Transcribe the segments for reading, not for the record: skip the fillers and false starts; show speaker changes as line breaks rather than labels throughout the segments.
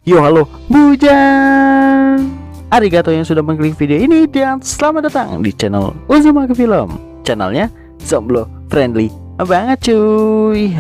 Yo halo Bujang, arigato yang sudah mengklik video ini dan selamat datang di channel Uzumaki Film. Channelnya Zomblo friendly banget cuy.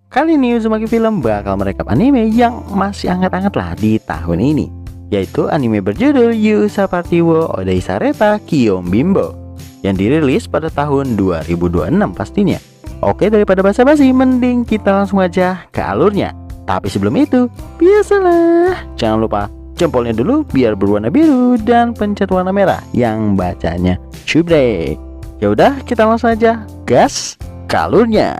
Kali ini Uzumaki Film bakal merekap anime yang masih hangat-hangat lah di tahun ini, yaitu anime berjudul Yusa Party wo Odeisareta Kyoumbimbo yang dirilis pada tahun 2026 pastinya. Oke, daripada basa-basi mending kita langsung aja ke alurnya. Tapi sebelum itu, biasalah jangan lupa jempolnya dulu biar berwarna biru dan pencet warna merah yang bacanya Shubre. Ya udah, kita langsung aja gas ke alurnya.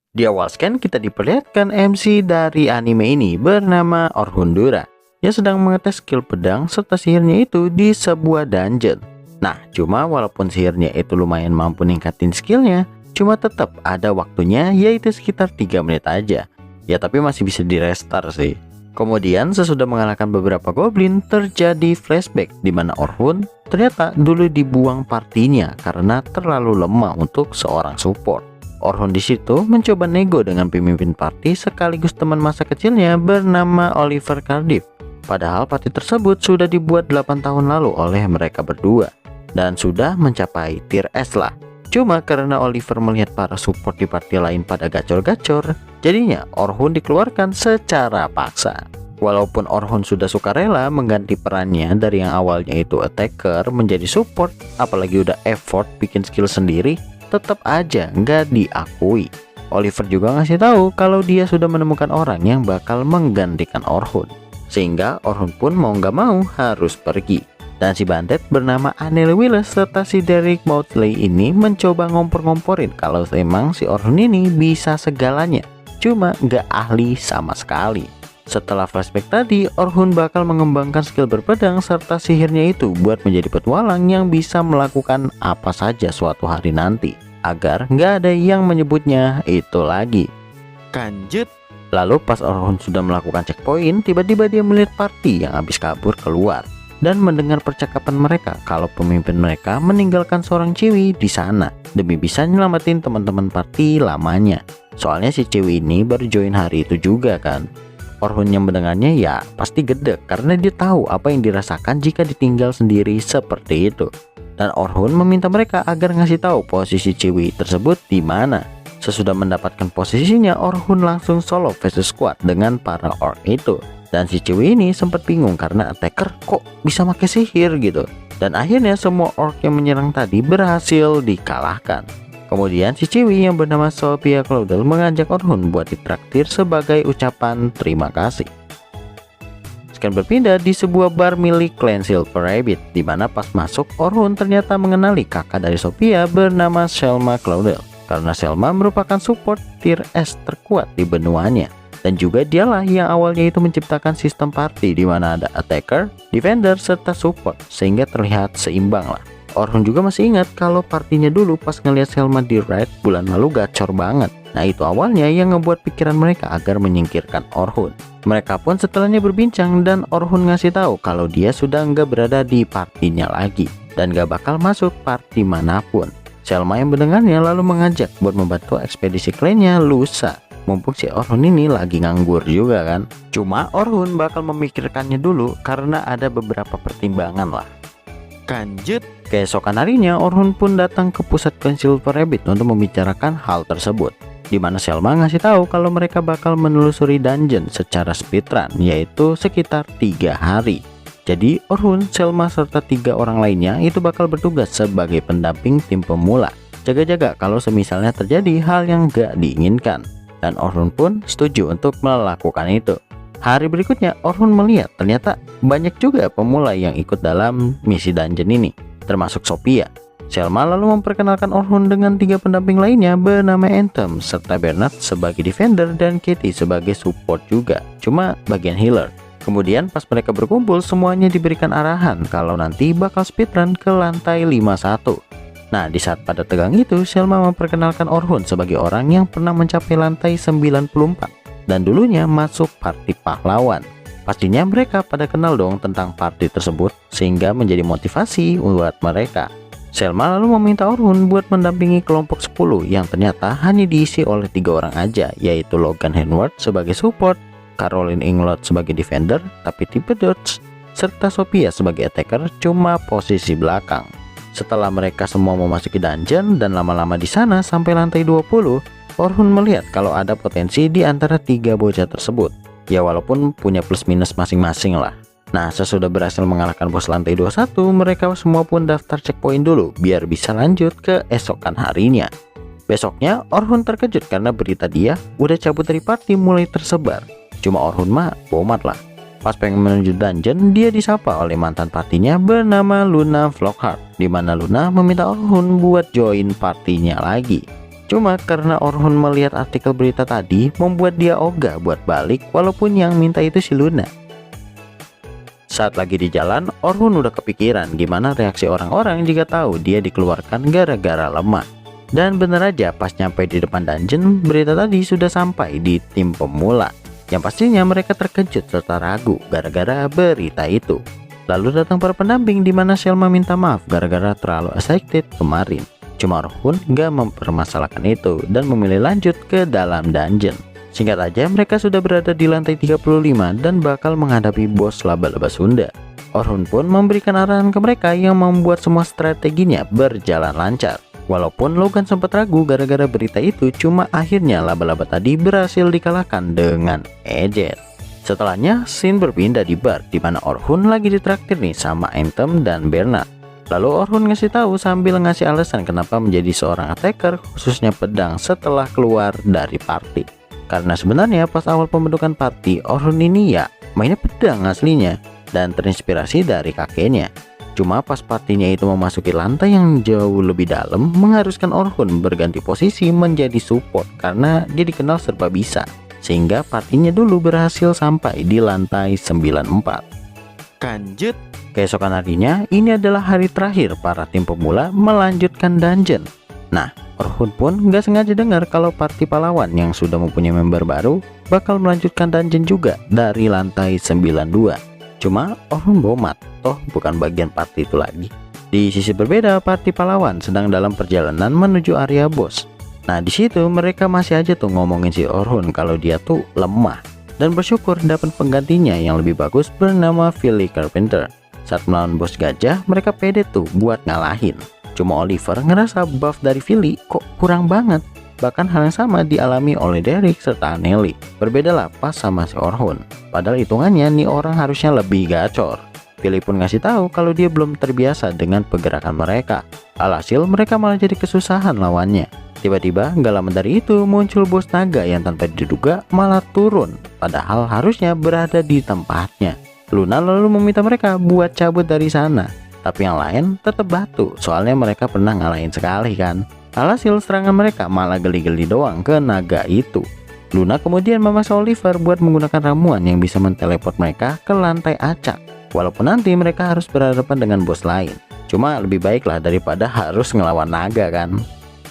Di awal scan kita diperlihatkan MC dari anime ini bernama Orhundura yang sedang mengetes skill pedang serta sihirnya itu di sebuah dungeon. Nah, cuma walaupun sihirnya itu lumayan mampu ningkatin skillnya, cuma tetap ada waktunya yaitu sekitar 3 menit aja. Ya tapi masih bisa di restart sih. Kemudian sesudah mengalahkan beberapa goblin terjadi flashback di mana Orhun ternyata dulu dibuang partinya karena terlalu lemah untuk seorang support. Orhun di situ mencoba nego dengan pemimpin party sekaligus teman masa kecilnya bernama Oliver Cardiff. Padahal party tersebut sudah dibuat 8 tahun lalu oleh mereka berdua dan sudah mencapai tier S lah. Cuma karena Oliver melihat para support di party lain pada gacor-gacor, jadinya Orhun dikeluarkan secara paksa. Walaupun Orhun sudah sukarela mengganti perannya dari yang awalnya itu attacker menjadi support, apalagi udah effort bikin skill sendiri, tetap aja nggak diakui. Oliver juga ngasih tahu kalau dia sudah menemukan orang yang bakal menggantikan Orhun, sehingga Orhun pun mau nggak mau harus pergi. Dan si bandit bernama Anneli Willis serta si Derek Maudsley ini mencoba ngompor-ngomporin kalau emang si Orhun ini bisa segalanya, cuma nggak ahli sama sekali. Setelah flashback tadi, Orhun bakal mengembangkan skill berpedang serta sihirnya itu buat menjadi petualang yang bisa melakukan apa saja suatu hari nanti, agar nggak ada yang menyebutnya itu lagi. Kanjut. Lalu pas Orhun sudah melakukan checkpoint, tiba-tiba dia melihat party yang habis kabur keluar dan mendengar percakapan mereka kalau pemimpin mereka meninggalkan seorang cewek di sana demi bisa nyelamatin teman-teman party lamanya. Soalnya si cewek ini baru join hari itu juga kan. Orhun yang mendengarnya ya pasti gedek karena dia tahu apa yang dirasakan jika ditinggal sendiri seperti itu. Dan Orhun meminta mereka agar ngasih tahu posisi cewek tersebut di mana. Sesudah mendapatkan posisinya, Orhun langsung solo versus squad dengan para orc itu. Dan si cewek ini sempat bingung karena attacker kok bisa pakai sihir gitu. Dan akhirnya semua orc yang menyerang tadi berhasil dikalahkan. Kemudian si cewek yang bernama Sophia Claudel mengajak Orhun buat ditraktir sebagai ucapan terima kasih. Sekarang berpindah di sebuah bar milik Clan Silver Rabbit, di mana pas masuk Orhun ternyata mengenali kakak dari Sophia bernama Selma Claudel. Karena Selma merupakan support tier S terkuat di benuanya. Dan juga dialah yang awalnya itu menciptakan sistem party di mana ada attacker, defender, serta support sehingga terlihat seimbang lah. Orhun juga masih ingat kalau partinya dulu pas ngelihat Selma di raid bulan lalu gacor banget. Nah itu awalnya yang ngebuat pikiran mereka agar menyingkirkan Orhun. Mereka pun setelahnya berbincang dan Orhun ngasih tahu kalau dia sudah nggak berada di partinya lagi dan nggak bakal masuk party manapun. Selma yang mendengarnya lalu mengajak buat membantu ekspedisi klannya Lusa. Mumpung si Orhun ini lagi nganggur juga kan. Cuma Orhun bakal memikirkannya dulu karena ada beberapa pertimbangan lah. Kanjut. Keesokan harinya Orhun pun datang ke pusat Clan Silver Rabbit untuk membicarakan hal tersebut, di mana Selma ngasih tahu kalau mereka bakal menelusuri dungeon secara speedrun, yaitu sekitar 3 hari. Jadi Orhun, Selma serta 3 orang lainnya itu bakal bertugas sebagai pendamping tim pemula, jaga-jaga kalau semisalnya terjadi hal yang gak diinginkan. Dan Orhun pun setuju untuk melakukan itu. Hari berikutnya Orhun melihat ternyata banyak juga pemula yang ikut dalam misi dungeon ini, termasuk Sophia. Selma lalu memperkenalkan Orhun dengan 3 pendamping lainnya bernama Anthem serta Bernard sebagai defender dan Katie sebagai support juga, cuma bagian healer. Kemudian pas mereka berkumpul, semuanya diberikan arahan kalau nanti bakal speedrun ke lantai 51. Nah, di saat pada tegang itu, Selma memperkenalkan Orhun sebagai orang yang pernah mencapai lantai 94 dan dulunya masuk party pahlawan. Pastinya mereka pada kenal dong tentang party tersebut, sehingga menjadi motivasi buat mereka. Selma lalu meminta Orhun buat mendampingi kelompok 10 yang ternyata hanya diisi oleh 3 orang aja, yaitu Logan Henward sebagai support, Caroline Inglot sebagai defender tapi tipe dodge, serta Sophia sebagai attacker cuma posisi belakang. Setelah mereka semua memasuki dungeon dan lama-lama di sana sampai lantai 20, Orhun melihat kalau ada potensi di antara 3 bocah tersebut. Ya walaupun punya plus minus masing-masing lah. Nah, sesudah berhasil mengalahkan bos lantai 21, mereka semua pun daftar checkpoint dulu biar bisa lanjut ke esokan harinya. Besoknya, Orhun terkejut karena berita dia udah cabut dari party mulai tersebar. Cuma Orhun mah bomat lah. Pas pengen menuju dungeon, dia disapa oleh mantan partinya bernama Luna Flockhart, di mana Luna meminta Orhun buat join partinya lagi. Cuma karena Orhun melihat artikel berita tadi, membuat dia ogah buat balik walaupun yang minta itu si Luna. Saat lagi di jalan, Orhun udah kepikiran gimana reaksi orang-orang jika tahu dia dikeluarkan gara-gara lemah. Dan bener aja pas nyampe di depan dungeon, berita tadi sudah sampai di tim pemula. Yang pastinya mereka terkejut serta ragu gara-gara berita itu. Lalu datang para pendamping di mana Selma minta maaf gara-gara terlalu excited kemarin. Cuma Orhun gak mempermasalahkan itu dan memilih lanjut ke dalam dungeon. Singkat aja, mereka sudah berada di lantai 35 dan bakal menghadapi bos laba-laba Sunda. Orhun pun memberikan arahan ke mereka yang membuat semua strateginya berjalan lancar. Walaupun Logan sempat ragu gara-gara berita itu, cuma akhirnya laba-laba tadi berhasil dikalahkan dengan ejet. Setelahnya, scene berpindah di bar di mana Orhun lagi ditraktir nih sama Anthem dan Bernard. Lalu Orhun ngasih tahu sambil ngasih alasan kenapa menjadi seorang attacker khususnya pedang setelah keluar dari party. Karena sebenarnya pas awal pembentukan party, Orhun ini ya mainnya pedang aslinya dan terinspirasi dari kakeknya. Cuma pas partinya itu memasuki lantai yang jauh lebih dalam, mengharuskan Orhun berganti posisi menjadi support karena dia dikenal serba bisa. Sehingga partinya dulu berhasil sampai di lantai 94. Lanjut, keesokan harinya ini adalah hari terakhir para tim pemula melanjutkan dungeon. Nah, Orhun pun nggak sengaja dengar kalau party pahlawan yang sudah mempunyai member baru bakal melanjutkan dungeon juga dari lantai 92. Cuma Orhun bomat, toh bukan bagian party itu lagi. Di sisi berbeda, party pahlawan sedang dalam perjalanan menuju area bos. Nah, di situ mereka masih aja tuh ngomongin si Orhun kalau dia tuh lemah dan bersyukur dapat penggantinya yang lebih bagus bernama Philly Carpenter. Saat melawan bos gajah, mereka pede tuh buat ngalahin. Cuma Oliver ngerasa buff dari Philly kok kurang banget. Bahkan hal yang sama dialami oleh Derek serta Nelly. Berbeda pas sama si Orhun. Padahal hitungannya nih orang harusnya lebih gacor. Philly pun ngasih tahu kalau dia belum terbiasa dengan pergerakan mereka. Alhasil mereka malah jadi kesusahan lawannya. Tiba-tiba gak lama dari itu muncul bos naga yang tanpa diduga malah turun. Padahal harusnya berada di tempatnya. Luna lalu meminta mereka buat cabut dari sana. Tapi yang lain tetap batu, soalnya mereka pernah ngalahin sekali kan. Alhasil serangan mereka malah geli-geli doang ke naga itu. Luna kemudian memaksa Oliver buat menggunakan ramuan yang bisa menteleport mereka ke lantai acak. Walaupun nanti mereka harus berhadapan dengan bos lain. Cuma lebih baik lah daripada harus ngelawan naga kan.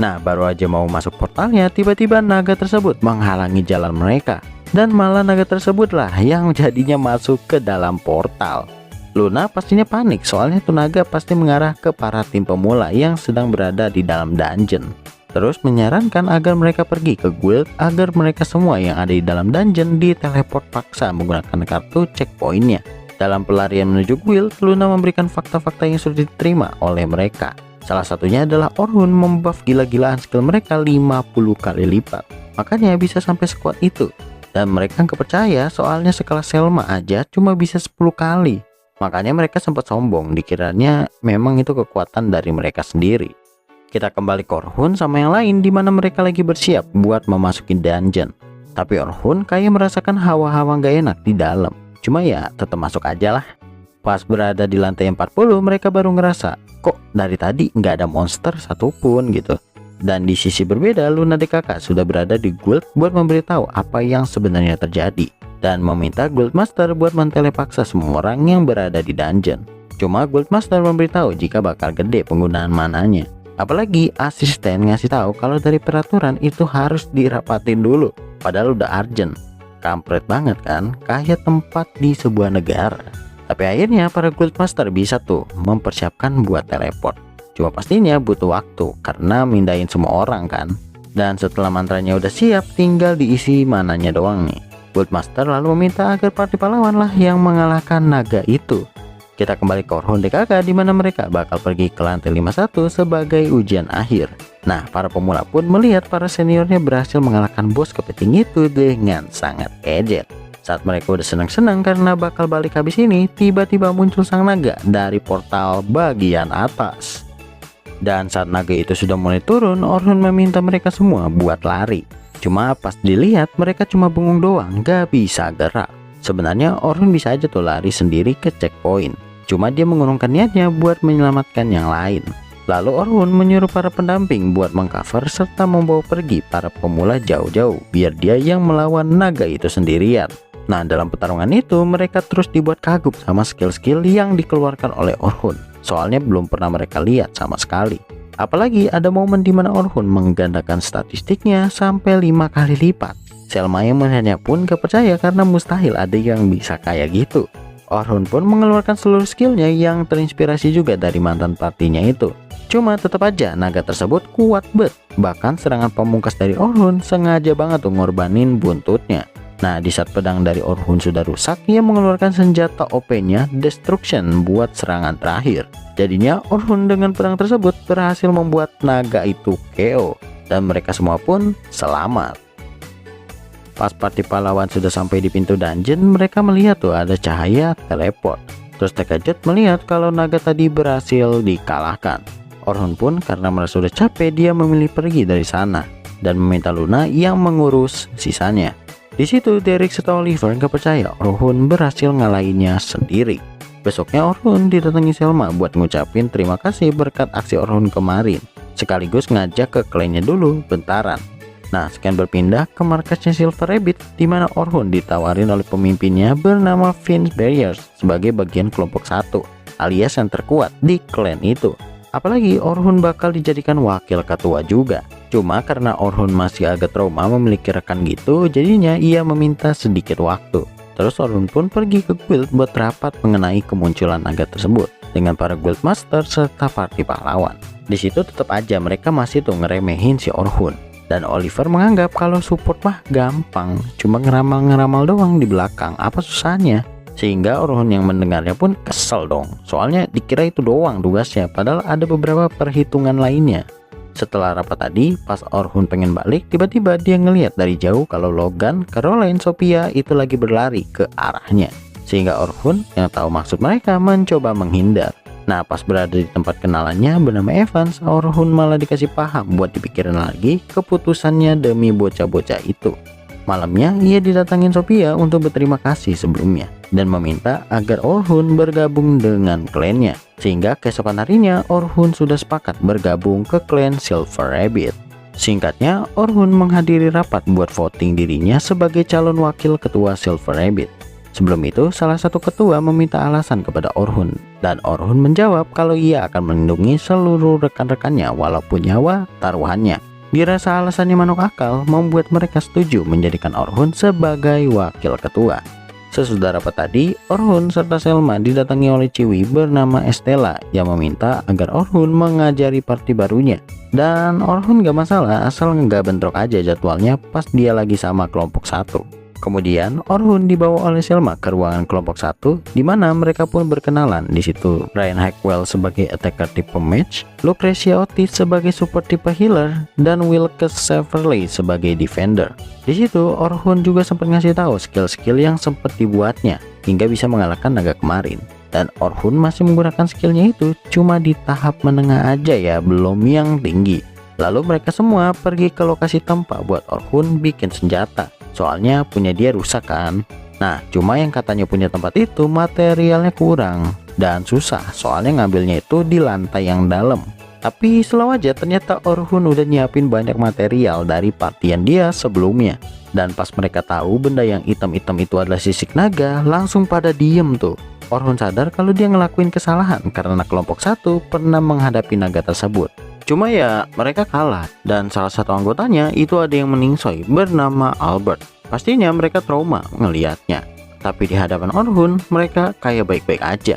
Nah, baru aja mau masuk portalnya, tiba-tiba naga tersebut menghalangi jalan mereka. Dan malah naga tersebutlah yang jadinya masuk ke dalam portal. Luna pastinya panik soalnya tuh naga pasti mengarah ke para tim pemula yang sedang berada di dalam dungeon. Terus menyarankan agar mereka pergi ke guild agar mereka semua yang ada di dalam dungeon diteleport paksa menggunakan kartu checkpointnya. Dalam pelarian menuju guild, Luna memberikan fakta-fakta yang sudah diterima oleh mereka. Salah satunya adalah Orhun membuff gila-gilaan skill mereka 50 kali lipat. Makanya bisa sampai sekuat itu. Dan mereka nggak percaya soalnya sekelas Selma aja cuma bisa 10 kali. Makanya mereka sempat sombong, dikiranya memang itu kekuatan dari mereka sendiri. Kita kembali ke Orhun sama yang lain di mana mereka lagi bersiap buat memasuki dungeon. Tapi Orhun kayak merasakan hawa-hawa gak enak di dalam. Cuma ya tetap masuk aja lah. Pas berada di lantai 40 mereka baru ngerasa kok dari tadi nggak ada monster satupun gitu. Dan di sisi berbeda, Luna DKK sudah berada di guild buat memberitahu apa yang sebenarnya terjadi. dan meminta Guildmaster buat mentelepaksa semua orang yang berada di dungeon. Cuma Guildmaster memberitahu jika bakal gede penggunaan mananya. Apalagi asisten ngasih tahu kalau dari peraturan itu harus dirapatin dulu, padahal udah urgent. Kampret banget kan, kayak tempat di sebuah negara. Tapi akhirnya para Guildmaster bisa tuh mempersiapkan buat teleport. Cuma pastinya butuh waktu karena mindahin semua orang kan. Dan setelah mantranya udah siap, tinggal diisi mananya doang nih. Guildmaster lalu meminta agar party pahlawan lah yang mengalahkan naga itu. Kita kembali ke Orhun DKK di mana mereka bakal pergi ke lantai 51 sebagai ujian akhir. Nah, para pemula pun melihat para seniornya berhasil mengalahkan bos kepiting itu dengan sangat kejel. Saat mereka udah senang-senang karena bakal balik habis ini, tiba-tiba muncul sang naga dari portal bagian atas. Dan saat naga itu sudah mulai turun, Orhun meminta mereka semua buat lari. Cuma pas dilihat mereka cuma bengong doang, gak bisa gerak. Sebenarnya Orhun bisa aja tuh lari sendiri ke checkpoint. Cuma dia mengurungkan niatnya buat menyelamatkan yang lain. Lalu Orhun menyuruh para pendamping buat mengcover serta membawa pergi para pemula jauh-jauh biar dia yang melawan naga itu sendirian. Nah, dalam pertarungan itu mereka terus dibuat kagum sama skill-skill yang dikeluarkan oleh Orhun. Soalnya belum pernah mereka lihat sama sekali. Apalagi ada momen dimana Orhun menggandakan statistiknya sampai 5 kali lipat. Selma yang melihatnya pun gak percaya karena mustahil ada yang bisa kayak gitu. Orhun pun mengeluarkan seluruh skillnya yang terinspirasi juga dari mantan partinya itu. Cuma tetap aja naga tersebut kuat bet. Bahkan serangan pamungkas dari Orhun sengaja banget tuh ngorbanin buntutnya. Nah, di saat pedang dari Orhun sudah rusak, ia mengeluarkan senjata OP-nya Destruction buat serangan terakhir. Jadinya Orhun dengan pedang tersebut berhasil membuat naga itu KO dan mereka semua pun selamat. Pas party pahlawan sudah sampai di pintu dungeon, mereka melihat tuh ada cahaya teleport. Terus terkejut melihat kalau naga tadi berhasil dikalahkan. Orhun pun karena merasa sudah capek, dia memilih pergi dari sana dan meminta Luna yang mengurus sisanya. Di situ Derek serta Oliver gak percaya Orhun berhasil ngalahinnya sendiri. Besoknya Orhun didatangi Selma buat ngucapin terima kasih berkat aksi Orhun kemarin, sekaligus ngajak ke kliennya dulu bentaran. Nah, sekian berpindah ke markasnya Silver Rabbit di mana Orhun ditawarin oleh pemimpinnya bernama Vince Barriers sebagai bagian kelompok 1 alias yang terkuat di klan itu. Apalagi Orhun bakal dijadikan wakil ketua juga. Cuma karena Orhun masih agak trauma memiliki rekan gitu, jadinya ia meminta sedikit waktu. Terus Orhun pun pergi ke guild buat rapat mengenai kemunculan naga tersebut dengan para guildmaster serta party pahlawan. Di situ tetap aja mereka masih tuh ngeremehin si Orhun. Dan Oliver menganggap kalau support mah gampang, cuma ngeramal-ngeramal doang di belakang, apa susahnya? Sehingga Orhun yang mendengarnya pun kesel dong, soalnya dikira itu doang tugasnya, padahal ada beberapa perhitungan lainnya. Setelah rapat tadi, pas Orhun pengen balik, tiba-tiba dia ngelihat dari jauh kalau Logan, Caroline, Sophia itu lagi berlari ke arahnya. Sehingga Orhun yang tahu maksud mereka mencoba menghindar. Nah, pas berada di tempat kenalannya bernama Evans, Orhun malah dikasih paham buat dipikirin lagi keputusannya demi bocah-bocah itu. Malamnya, ia didatangin Sophia untuk berterima kasih sebelumnya dan meminta agar Orhun bergabung dengan klannya. Sehingga keesokan harinya, Orhun sudah sepakat bergabung ke klan Silver Rabbit. Singkatnya, Orhun menghadiri rapat buat voting dirinya sebagai calon wakil ketua Silver Rabbit. Sebelum itu, salah satu ketua meminta alasan kepada Orhun, dan Orhun menjawab kalau ia akan melindungi seluruh rekan-rekannya walaupun nyawa taruhannya. Dirasa alasannya masuk akal, membuat mereka setuju menjadikan Orhun sebagai wakil ketua. Sesudah rapat tadi, Orhun serta Selma didatangi oleh Ciwi bernama Estella yang meminta agar Orhun mengajari party barunya. Dan Orhun gak masalah asal nggak bentrok aja jadwalnya pas dia lagi sama kelompok 1. Kemudian Orhun dibawa oleh Selma ke ruangan kelompok 1 di mana mereka pun berkenalan. Di situ Ryan Hackwell sebagai attacker tipe mage, Lucrecia Otis sebagai support tipe healer, dan Wilkes Severly sebagai defender. Di situ Orhun juga sempat ngasih tahu skill-skill yang sempat dibuatnya hingga bisa mengalahkan naga kemarin. Dan Orhun masih menggunakan skillnya itu cuma di tahap menengah aja ya, belum yang tinggi. Lalu mereka semua pergi ke lokasi tempat buat Orhun bikin senjata. Soalnya punya dia rusak kan. Nah, cuma yang katanya punya tempat itu materialnya kurang dan susah, soalnya ngambilnya itu di lantai yang dalam. Tapi selalu aja ternyata Orhun udah nyiapin banyak material dari partian dia sebelumnya. Dan pas mereka tahu benda yang hitam-hitam itu adalah sisik naga, langsung pada diem tuh. Orhun sadar kalau dia ngelakuin kesalahan karena kelompok satu pernah menghadapi naga tersebut. Cuma ya mereka kalah, dan salah satu anggotanya itu ada yang meningsoi bernama Albert. Pastinya mereka trauma ngelihatnya. Tapi di hadapan Orhun mereka kayak baik-baik aja.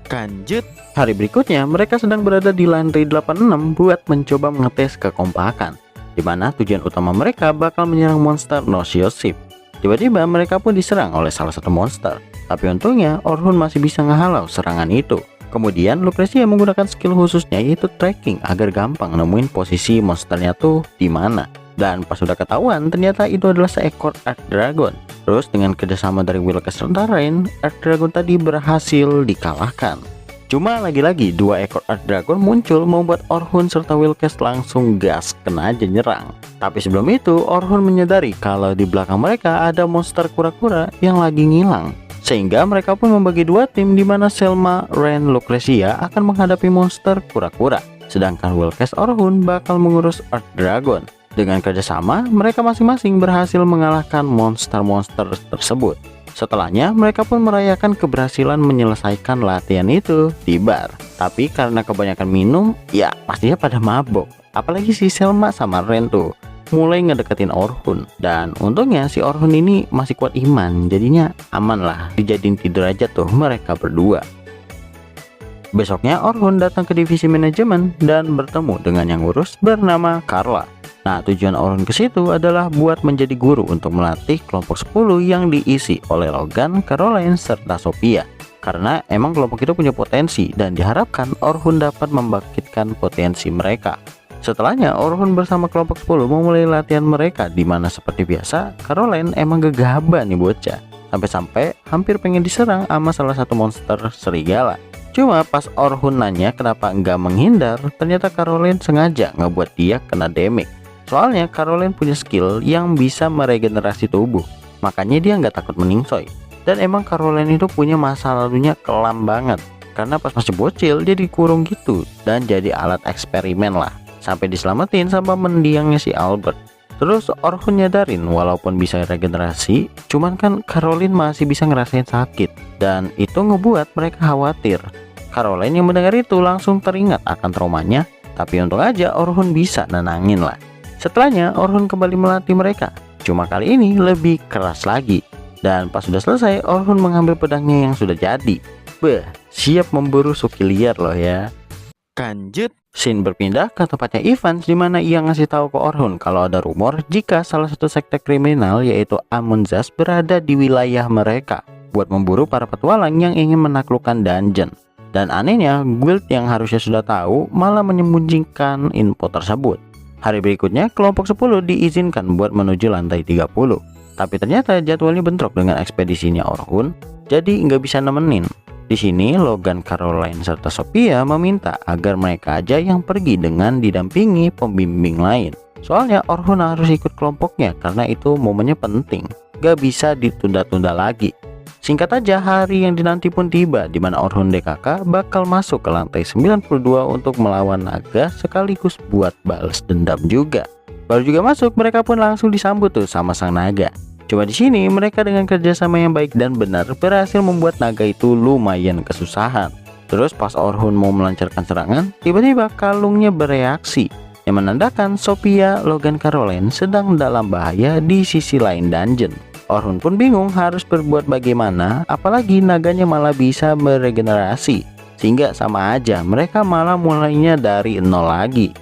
Lanjut, hari berikutnya mereka sedang berada di lantai 86 buat mencoba mengetes kekompakan, dimana tujuan utama mereka bakal menyerang monster Nosio Ship. Tiba-tiba mereka pun diserang oleh salah satu monster, tapi untungnya Orhun masih bisa ngehalau serangan itu. Kemudian Lucrecia menggunakan skill khususnya yaitu tracking agar gampang nemuin posisi monsternya tuh di mana. Dan pas sudah ketahuan ternyata itu adalah seekor Earth Dragon. Terus dengan kerjasama dari Wilkes serta Rain, Earth Dragon tadi berhasil dikalahkan. Cuma lagi-lagi dua ekor Earth Dragon muncul membuat Orhun serta Wilkes langsung gas kena aja nyerang. Tapi sebelum itu Orhun menyadari kalau di belakang mereka ada monster kura-kura yang lagi ngilang. Sehingga mereka pun membagi dua tim di mana Selma, Rain, Lucrecia akan menghadapi monster kura-kura. Sedangkan Wilkes Orhun bakal mengurus Earth Dragon. Dengan kerjasama, mereka masing-masing berhasil mengalahkan monster-monster tersebut. Setelahnya, mereka pun merayakan keberhasilan menyelesaikan latihan itu di bar. Tapi karena kebanyakan minum, ya pastinya pada mabok. Apalagi si Selma sama Ren tuh mulai ngedeketin Orhun. Dan untungnya si Orhun ini masih kuat iman, jadinya aman lah, dijadiin tidur aja tuh mereka berdua. Besoknya Orhun datang ke divisi manajemen dan bertemu dengan yang ngurus bernama Carla. Nah, tujuan Orhun ke situ adalah buat menjadi guru untuk melatih kelompok 10 yang diisi oleh Logan, Caroline, serta Sophia. Karena emang kelompok itu punya potensi dan diharapkan Orhun dapat membangkitkan potensi mereka. Setelahnya Orhun bersama kelompok 10 memulai latihan mereka, di mana seperti biasa Caroline emang gegabah nih bocah. Sampai-sampai hampir pengen diserang sama salah satu monster serigala. Cuma pas Orhun nanya kenapa enggak menghindar, ternyata Caroline sengaja ngebuat dia kena damage. Soalnya Caroline punya skill yang bisa meregenerasi tubuh, makanya dia nggak takut meningsoi. Dan emang Caroline itu punya masa lalunya kelam banget, karena pas masih bocil dia dikurung gitu dan jadi alat eksperimen lah, sampai diselamatin sama mendiangnya si Albert. Terus Orhun nyadarin walaupun bisa regenerasi, cuman kan Caroline masih bisa ngerasain sakit, dan itu ngebuat mereka khawatir. Caroline yang mendengar itu langsung teringat akan traumanya, tapi untung aja Orhun bisa nenangin lah. Setelahnya Orhun kembali melatih mereka, cuma kali ini lebih keras lagi. Dan pas sudah selesai Orhun mengambil pedangnya yang sudah jadi. Siap memburu suki liar loh ya. Lanjut, scene berpindah ke tempatnya Evans, di mana ia ngasih tahu ke Orhun kalau ada rumor jika salah satu sekte kriminal yaitu Amunzas berada di wilayah mereka buat memburu para petualang yang ingin menaklukkan dungeon. Dan anehnya guild yang harusnya sudah tahu malah menyembunyikan info tersebut. Hari berikutnya kelompok 10 diizinkan buat menuju lantai 30. Tapi ternyata jadwalnya bentrok dengan ekspedisinya Orhun, jadi nggak bisa nemenin. Di sini Logan, Caroline, serta Sophia meminta agar mereka aja yang pergi dengan didampingi pembimbing lain. Soalnya Orhun harus ikut kelompoknya karena itu momennya penting, gak bisa ditunda-tunda lagi. Singkat aja, hari yang dinanti pun tiba, di mana Orhun DKK bakal masuk ke lantai 92 untuk melawan naga sekaligus buat balas dendam juga. Baru juga masuk, mereka pun langsung disambut tuh sama sang naga. Cuma di sini mereka dengan kerjasama yang baik dan benar berhasil membuat naga itu lumayan kesusahan. Terus pas Orhun mau melancarkan serangan, tiba-tiba kalungnya bereaksi, yang menandakan Sophia, Logan, Caroline sedang dalam bahaya di sisi lain dungeon. Orhun pun bingung harus berbuat bagaimana, apalagi naganya malah bisa meregenerasi, sehingga sama aja mereka malah mulainya dari nol lagi.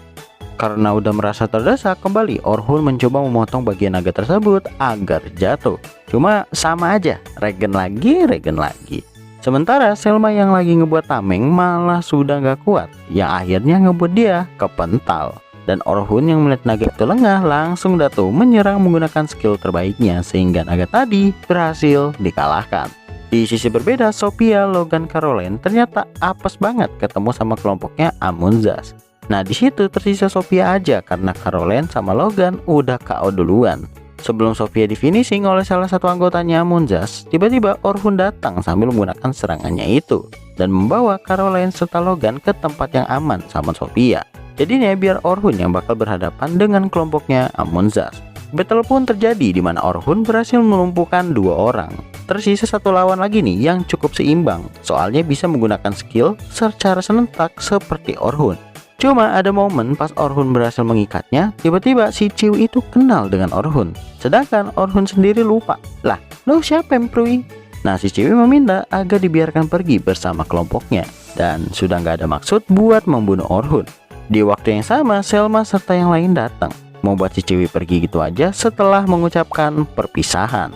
Karena udah merasa terdesak kembali, Orhun mencoba memotong bagian naga tersebut agar jatuh. Cuma sama aja, regen lagi. Sementara Selma yang lagi ngebuat tameng malah sudah gak kuat, yang akhirnya ngebuat dia kepental. Dan Orhun yang melihat naga itu lengah langsung datu menyerang menggunakan skill terbaiknya, sehingga naga tadi berhasil dikalahkan. Di sisi berbeda, Sophia, Logan, Caroline ternyata apes banget ketemu sama kelompoknya Amunzas. Nah di situ tersisa Sophia aja karena Caroline sama Logan udah KO duluan. Sebelum Sofia di finishing oleh salah satu anggotanya Amonzas, tiba-tiba Orhun datang sambil menggunakan serangannya itu dan membawa Caroline serta Logan ke tempat yang aman sama Sofia. Jadinya biar Orhun yang bakal berhadapan dengan kelompoknya Amonzas. Battle pun terjadi di mana Orhun berhasil melumpuhkan 2 orang. Tersisa 1 lawan lagi nih yang cukup seimbang, soalnya bisa menggunakan skill secara serentak seperti Orhun. Cuma ada momen pas Orhun berhasil mengikatnya, tiba-tiba si Ciwi itu kenal dengan Orhun. Sedangkan Orhun sendiri lupa. Lah, lo siapa Emprui? Nah, si Ciwi meminta agar dibiarkan pergi bersama kelompoknya dan sudah nggak ada maksud buat membunuh Orhun. Di waktu yang sama, Selma serta yang lain datang, membuat si Ciwi pergi gitu aja setelah mengucapkan perpisahan.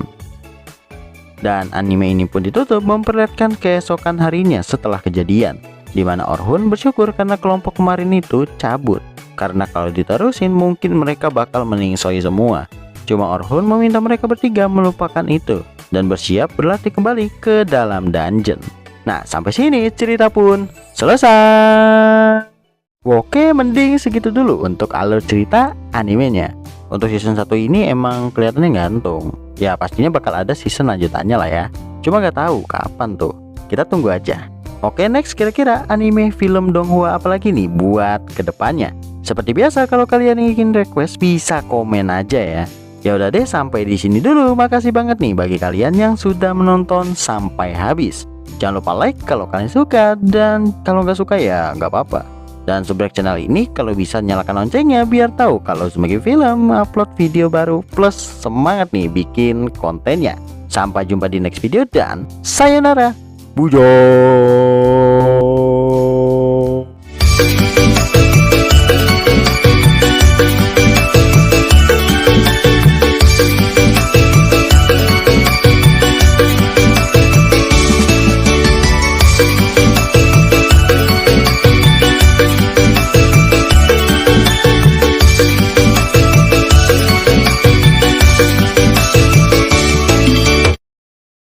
Dan anime ini pun ditutup memperlihatkan keesokan harinya setelah kejadian, di mana Orhun bersyukur karena kelompok kemarin itu cabut, karena kalau diterusin mungkin mereka bakal meningsoi semua. Cuma Orhun meminta mereka bertiga melupakan itu dan bersiap berlatih kembali ke dalam dungeon. Nah, sampai sini cerita pun selesai. Oke, mending segitu dulu untuk alur cerita animenya. Untuk season 1 ini emang kelihatannya gantung. Ya pastinya bakal ada season lanjutannya lah ya. Cuma nggak tahu kapan tuh. Kita tunggu aja. Oke, next kira-kira anime film Donghua apalagi nih buat kedepannya. Seperti biasa kalau kalian ingin request bisa komen aja ya. Ya udah deh, sampai di sini dulu. Makasih banget nih bagi kalian yang sudah menonton sampai habis. Jangan lupa like kalau kalian suka, dan kalau nggak suka ya nggak apa-apa. Dan subscribe channel ini kalau bisa nyalakan loncengnya biar tahu kalau Sumegi Film upload video baru, plus semangat nih bikin kontennya. Sampai jumpa di next video dan sayonara. Bujo.